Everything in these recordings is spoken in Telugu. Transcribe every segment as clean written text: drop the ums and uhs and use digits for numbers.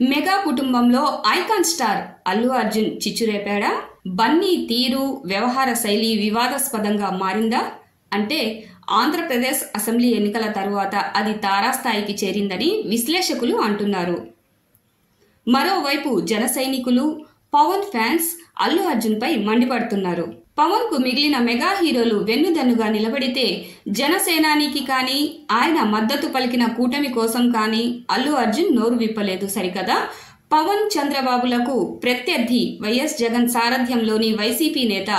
మెగా కుటుంబంలో ఐకాన్ స్టార్ అల్లు అర్జున్ చిచ్చురేపాడా? బన్నీ తీరు వ్యవహార శైలి వివాదాస్పదంగా మారిందా? అంటే ఆంధ్రప్రదేశ్ అసెంబ్లీ ఎన్నికల తరువాత అది తారాస్థాయికి చేరిందని విశ్లేషకులు అంటున్నారు. మరోవైపు జన సైనికులు, పవన్ ఫ్యాన్స్ అల్లు అర్జున్ పై మండిపడుతున్నారు. పవన్ కు మిగిలిన మెగా హీరోలు వెన్నుదన్నుగా నిలబడితే జనసేనానికి కానీ ఆయన మద్దతు పలికిన కూటమి కోసం కానీ అల్లు అర్జున్ నోరు విప్పలేదు సరికదా. పవన్ చంద్రబాబులకు ప్రత్యర్థి వైఎస్ జగన్ సారథ్యంలోని వైసీపీ నేత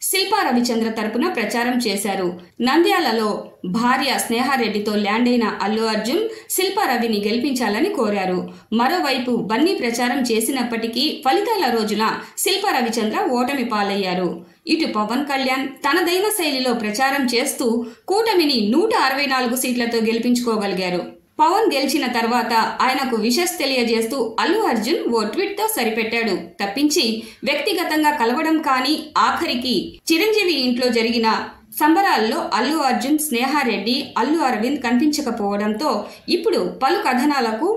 శిల్పా రవిచంద్ర తరపున ప్రచారం చేశారు. నంద్యాలలో భార్య స్నేహారెడ్డితో ల్యాండ్ అయిన అల్లు అర్జున్ శిల్పా రవిని గెలిపించాలని కోరారు. మరోవైపు బన్నీ ప్రచారం చేసినప్పటికీ ఫలితాల రోజున శిల్పా రవిచంద్ర ఓటమి పాలయ్యారు. ఇటు పవన్ కళ్యాణ్ తనదైన శైలిలో ప్రచారం చేస్తూ కూటమిని 164 సీట్లతో గెలిపించుకోగలిగారు. పవన్ గెలిచిన తర్వాత ఆయనకు విషెస్ తెలియజేస్తూ అల్లు అర్జున్ ఓ ట్వీట్ తో సరిపెట్టాడు తప్పించి వ్యక్తిగతంగా కలవడం కానీ, ఆఖరికి చిరంజీవి ఇంట్లో జరిగిన సంబరాల్లో అల్లు అర్జున్, స్నేహారెడ్డి, అల్లు అరవింద్ కనిపించకపోవడంతో ఇప్పుడు పలు కథనాలకు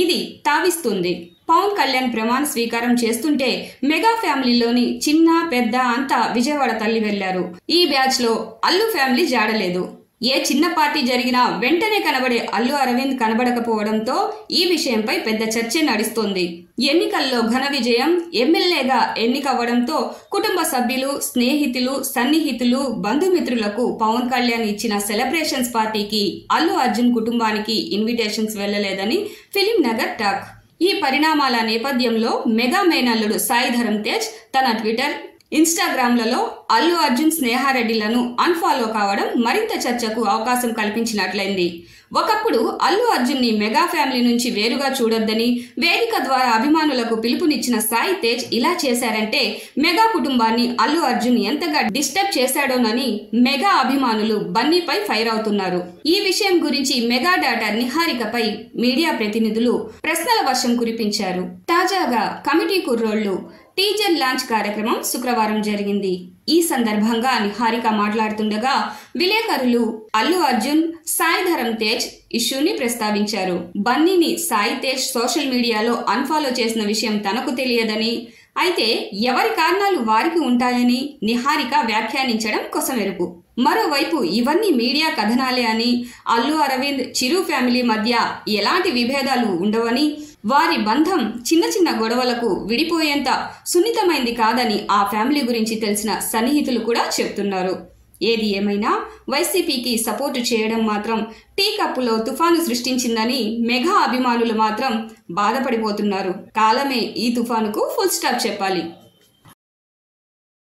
ఇది తావిస్తుంది. పవన్ కళ్యాణ్ ప్రమాణ స్వీకారం చేస్తుంటే మెగా ఫ్యామిలీలోని చిన్న పెద్ద అంతా విజయవాడ తల్లి వెళ్లారు. ఈ బ్యాచ్ లో అల్లు ఫ్యామిలీ జాడలేదు. ఏ చిన్న పార్టీ జరిగినా వెంటనే కనబడే అల్లు అరవింద్ కనబడకపోవడంతో ఈ విషయంపై పెద్ద చర్చ నడుస్తోంది. ఎన్నికల్లో ఘన విజయం, ఎమ్మెల్యేగా ఎన్నికవ్వడంతో కుటుంబ సభ్యులు, స్నేహితులు, సన్నిహితులు, బంధుమిత్రులకు పవన్ కళ్యాణ్ ఇచ్చిన సెలబ్రేషన్స్ పార్టీకి అల్లు అర్జున్ కుటుంబానికి ఇన్విటేషన్స్ వెళ్లలేదని ఫిలిం నగర్ టాక్. ఈ పరిణామాల నేపథ్యంలో మెగా మేనల్లుడు సాయి ధరమ్ తేజ్ తన ట్విట్టర్, ఇన్స్టాగ్రామ్లలో అల్లు అర్జున్, స్నేహారెడ్డిలను అన్ఫాలో కావడం మరింత చర్చకు అవకాశం కల్పించినట్లయింది. ఒకప్పుడు అల్లు అర్జున్ ని మెగా ఫ్యామిలీ నుంచి వేరుగా చూడొద్దని వేదిక ద్వారా అభిమానులకు పిలుపునిచ్చిన సాయి తేజ్ ఇలా చేశారంటే మెగా కుటుంబాన్ని అల్లు అర్జున్ ఎంతగా డిస్టర్బ్ చేశాడోనని మెగా అభిమానులు బన్నీపై ఫైర్ అవుతున్నారు. ఈ విషయం గురించి మెగా డాటర్ నిహారికపై మీడియా ప్రతినిధులు ప్రశ్నల వర్షం కురిపించారు. తాజాగా కమిటీ కుర్రోళ్లు టీజర్ లాంచ్ కార్యక్రమం శుక్రవారం జరిగింది. ఈ సందర్భంగా నిహారిక మాట్లాడుతుండగా విలేకరులు అల్లు అర్జున్, సాయి ధరమ్ తేజ్ ఇష్యూని ప్రస్తావించారు. బన్నీని సాయి తేజ్ సోషల్ మీడియాలో అన్ఫాలో చేసిన విషయం తనకు తెలియదని, అయితే ఎవరి కారణాలు వారికి ఉంటాయని నిహారిక వ్యాఖ్యానించడం కొసమెరుపు. మరోవైపు ఇవన్నీ మీడియా కథనాలే అని, అల్లు అరవింద్, చిరు ఫ్యామిలీ మధ్య ఎలాంటి విభేదాలు ఉండవని, వారి బంధం చిన్న చిన్న గొడవలకు విడిపోయేంత సున్నితమైంది కాదని ఆ ఫ్యామిలీ గురించి తెలిసిన సన్నిహితులు కూడా చెప్తున్నారు. ఏది ఏమైనా వైసీపీకి సపోర్టు చేయడం మాత్రం టీ కప్పులో తుఫాను సృష్టించిందని మెగా అభిమానులు మాత్రం బాధపడిపోతున్నారు. కాలమే ఈ తుఫానుకు ఫుల్ స్టాప్ చెప్పాలి.